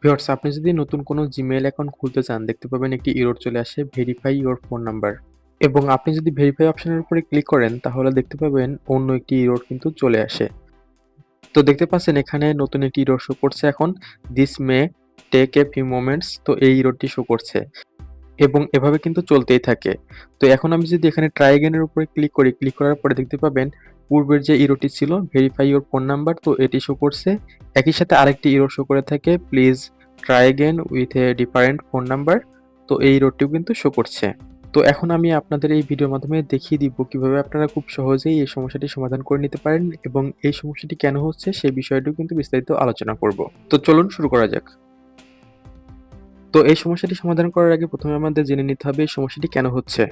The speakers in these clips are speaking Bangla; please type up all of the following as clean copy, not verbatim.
ভিউয়ার্স, আপনি যদি নতুন কোনো জিমেইল অ্যাকাউন্ট খুলতে চান, দেখতে পাবেন একটি এরর চলে আসে ভেরিফাই ইওর ফোন নাম্বার। এবং আপনি যদি ভেরিফাই অপশনের উপরে ক্লিক করেন তাহলে দেখতে পাবেন অন্য একটি এরর কিন্তু চলে আসে। তো দেখতে পাচ্ছেন এখানে নতুন একটি এরর শো করছে এখন, this may take a few moments. তো এই এররটি শো করছে এবং এভাবে কিন্তু চলতেই থাকে। তো এখন আমি যদি এখানে ট্রাই এগেইন এর উপরে ক্লিক করি, ক্লিক করার পরে দেখতে পাবেন পূর্বের যে এররটি ছিল ভেরিফাই ইওর ফোন নাম্বার, তো এটি শো করছে। একই সাথে আরেকটি এরর শো করে থাকে, please try again with a different phone number. তো এই এররটিও কিন্তু শো করছে। তো এখন আমি আপনাদের এই ভিডিওর মাধ্যমে দেখিয়ে দিব কিভাবে আপনারা খুব সহজেই এই সমস্যাটি সমাধান করে নিতে পারেন এবং এই সমস্যাটি কেন হচ্ছে সেই বিষয়টিও কিন্তু বিস্তারিত আলোচনা করব। তো চলুন শুরু করা যাক। তো এই সমস্যাটি সমাধান করার আগে প্রথমে আমাদের জেনে নিতে হবে এই সমস্যাটি কেন হচ্ছে।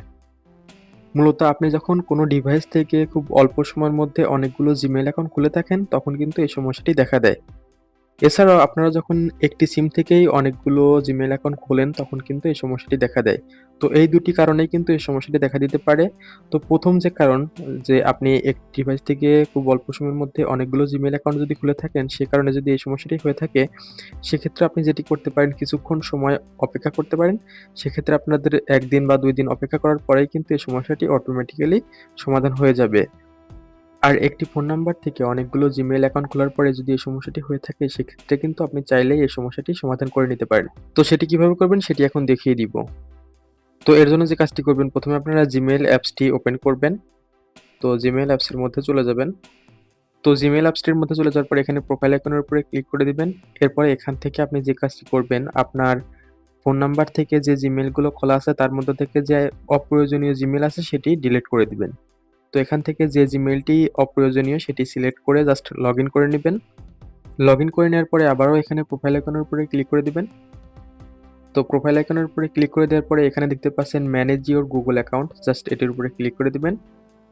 মূলত আপনি যখন কোনো ডিভাইস থেকে খুব অল্প সময়ের মধ্যে অনেকগুলো জিমেইল অ্যাকাউন্ট খুলে থাকেন তখন কিন্তু এই সমস্যাটি দেখা দেয়। এছাড়াও আপনারা যখন একটি সিম থেকেই অনেকগুলো জিমেইল অ্যাকাউন্ট খোলেন তখন কিন্তু এই সমস্যাটি দেখা দেয়। তো এই দুটি কারণেই কিন্তু এই সমস্যাটি দেখা দিতে পারে। তো ১ম যে কারণ, যে আপনি একটি ডিভাইস থেকে খুব অল্প সময়ের মধ্যে অনেকগুলো জিমেইল অ্যাকাউন্ট যদি খুলে থাকেন সে কারণে যদি এই সমস্যাটি হয়ে থাকে, সেক্ষেত্রে আপনি যেটি করতে পারেন কিছুক্ষণ সময় অপেক্ষা করতে পারেন। সেক্ষেত্রে আপনাদের ১ দিন বা ২ দিন অপেক্ষা করার পরেই কিন্তু এই সমস্যাটি অটোমেটিক্যালি সমাধান হয়ে যাবে। আর একটি ফোন নাম্বার থেকে অনেকগুলো জিমেইল অ্যাকাউন্ট খোলার পরে যদি এই সমস্যাটি হয়ে থাকে সেক্ষেত্রে কিন্তু আপনি চাইলেই এই সমস্যাটি সমাধান করে নিতে পারেন। তো সেটি কিভাবে করবেন সেটি এখন দেখিয়ে দিব। তো এর জন্য যে কাজটি করবেন, প্রথমে আপনারা জিমেইল অ্যাপসটি ওপেন করবেন। তো জিমেইল অ্যাপসের মধ্যে চলে যাবেন। তো জিমেইল অ্যাপসটির মধ্যে চলে যাওয়ার পরে এখানে প্রোফাইল আইকনের উপরে ক্লিক করে দিবেন। এরপরে এখান থেকে আপনি যে কাজটি করবেন, আপনার ফোন নাম্বার থেকে যে জিমেইলগুলো খোলা আছে তার মধ্যে থেকে যে অপ্রয়োজনীয় জিমেইল আছে সেটি ডিলিট করে দিবেন। তো এখান থেকে যে জিমেইলটি অপ্রয়োজনীয় সেটি সিলেক্ট করে জাস্ট লগইন করে নিবেন। লগইন করে নেওয়ার পরে আবারও এখানে প্রোফাইল আইকনের উপরে ক্লিক করে দিবেন। তো প্রোফাইল আইকনের উপরে ক্লিক করে দেওয়ার পরে এখানে দেখতে পাচ্ছেন manage your Google account, just এটির উপরে ক্লিক করে দিবেন।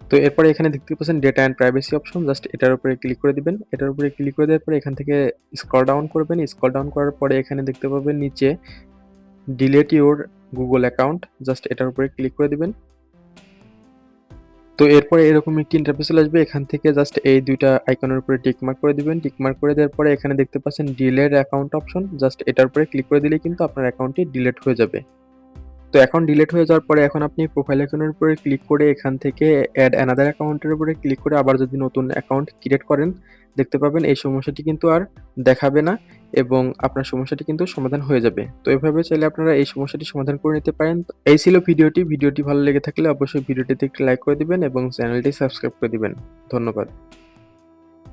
তো এরপরে এখানে দেখতে পাচ্ছেন data and privacy option, just এটার উপরে ক্লিক করে দিবেন। এটার উপরে ক্লিক করে দেওয়ার পরে এখান থেকে স্ক্রল ডাউন করবেন। স্ক্রল ডাউন করার পরে এখানে দেখতে পাবেন নিচে delete your Google account, just এটার উপরে ক্লিক করে দিবেন। তো এরপরে এরকম একটি ইন্টারফেস চলে আসবে। এখান থেকে জাস্ট এই ২ টা আইকনের উপরে টিক মার্ক করে দিবেন। টিক মার্ক করে দেওয়ার পরে এখানে দেখতে পাচ্ছেন ডিলিট অ্যাকাউন্ট অপশন, জাস্ট এটার উপরে ক্লিক করে দিলেই কিন্তু আপনার অ্যাকাউন্টটি ডিলিট হয়ে যাবে। তো এখন ডিলিট হয়ে যাওয়ার পরে এখন আপনি প্রোফাইল আইকনের উপরে ক্লিক করে এখান থেকে এড অ্যানাদার অ্যাকাউন্টের উপরে ক্লিক করে আবার যদি নতুন অ্যাকাউন্ট ক্রিয়েট করেন, দেখতে পাবেন এই সমস্যাটি কিন্তু আর দেখাবে না এবং আপনার সমস্যাটি কিন্তু সমাধান হয়ে যাবে। তো এভাবে চাইলে আপনারা এই সমস্যাটি সমাধান করে নিতে পারেন। তো এই ছিল ভিডিওটি। ভিডিওটি ভালো লেগে থাকলে অবশ্যই ভিডিওটিতে একটি লাইক করে দিবেন এবং চ্যানেলটি সাবস্ক্রাইব করে দিবেন। ধন্যবাদ।